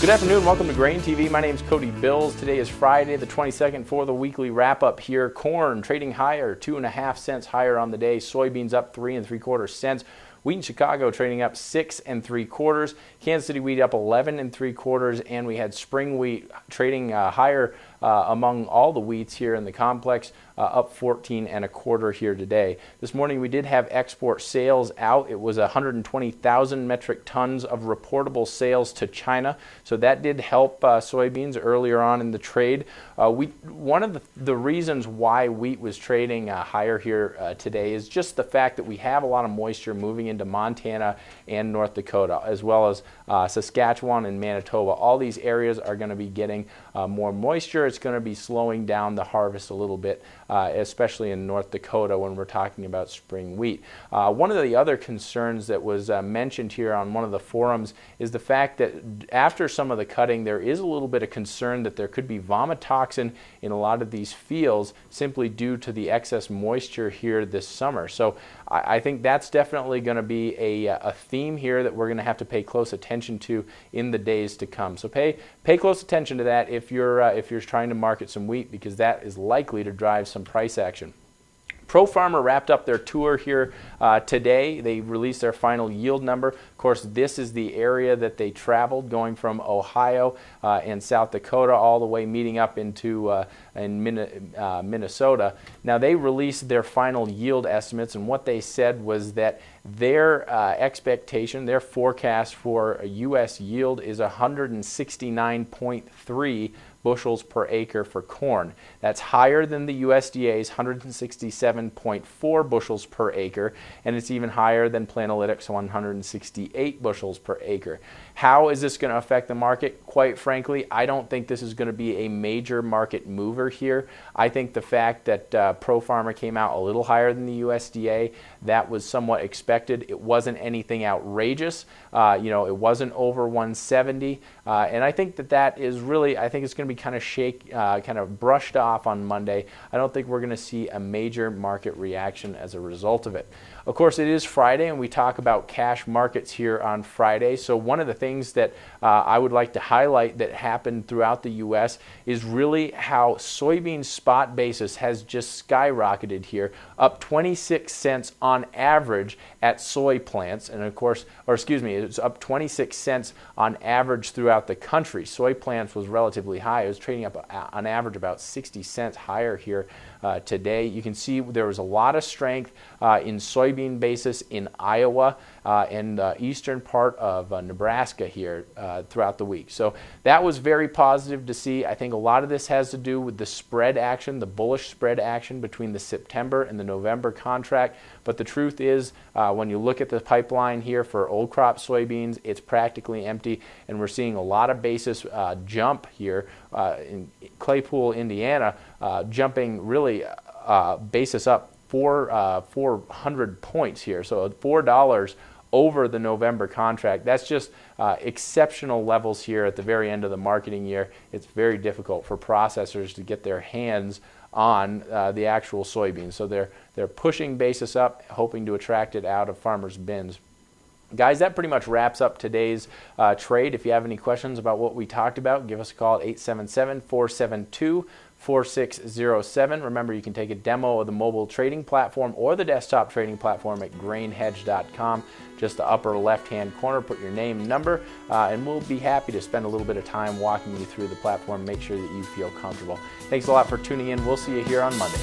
Good afternoon, welcome to GrainTV. My name is Cody Bills. Today is Friday the 22nd for the weekly wrap-up here. Corn trading higher, 2.5 cents higher on the day. Soybeans up 3 3/4 cents. Wheat in Chicago trading up 6 3/4. Kansas City wheat up 11 3/4, and we had spring wheat trading higher among all the wheats here in the complex, up 14 1/4 here today. This morning we did have export sales out. It was 120,000 metric tons of reportable sales to China, so that did help soybeans earlier on in the trade. One of the reasons why wheat was trading higher here today is just the fact that we have a lot of moisture moving into Montana and North Dakota, as well as Saskatchewan and Manitoba. All these areas are going to be getting more moisture. It's going to be slowing down the harvest a little bit, especially in North Dakota when we're talking about spring wheat. One of the other concerns that was mentioned here on one of the forums is the fact that after some of the cutting, there is a little bit of concern that there could be vomitoxin in a lot of these fields simply due to the excess moisture here this summer. So I think that's definitely going to be a theme here that we're going to have to pay close attention to in the days to come. So pay close attention to that if you're trying to market some wheat, because that is likely to drive some price action. ProFarmer wrapped up their tour here today. They released their final yield number. Of course, this is the area that they traveled, going from Ohio and South Dakota all the way meeting up into Minnesota. Now, they released their final yield estimates, and what they said was that their expectation, their forecast for a U.S. yield is 169.3 bushels per acre for corn. That's higher than the USDA's 167.4 bushels per acre, and it's even higher than Planalytics' 168 bushels per acre. How is this going to affect the market? Quite frankly, I don't think this is going to be a major market mover here. I think the fact that ProFarmer came out a little higher than the USDA, that was somewhat expected. It wasn't anything outrageous. It wasn't over 170, and I think that is really, I think it's going to be kind of brushed off on Monday. I don't think we're going to see a major market reaction as a result of it. Of course, it is Friday, and we talk about cash markets here on Friday. So one of the things that I would like to highlight that happened throughout the U.S. is really how soybean spot basis has just skyrocketed here, up 26 cents on average at soy plants. And of course, it's up 26 cents on average throughout the country. Soy plants was relatively high. It was trading up on average about 60 cents higher here today. You can see there was a lot of strength in soybean basis in Iowa and eastern part of Nebraska here throughout the week. So that was very positive to see. I think a lot of this has to do with the spread action, the bullish spread action between the September and the November contract. But the truth is, when you look at the pipeline here for old crop soybeans, it's practically empty, and we're seeing a lot of basis jump here in Claypool, Indiana, jumping really basis up 400 points here, so $4 over the November contract. That's just exceptional levels here at the very end of the marketing year. It's very difficult for processors to get their hands on the actual soybeans, so they're pushing basis up, hoping to attract it out of farmers' bins. Guys, that pretty much wraps up today's trade. If you have any questions about what we talked about, give us a call at 877-472-4607. Remember, you can take a demo of the mobile trading platform or the desktop trading platform at grainhedge.com. Just the upper left-hand corner, put your name, number, and we'll be happy to spend a little bit of time walking you through the platform, make sure that you feel comfortable. Thanks a lot for tuning in. We'll see you here on Monday.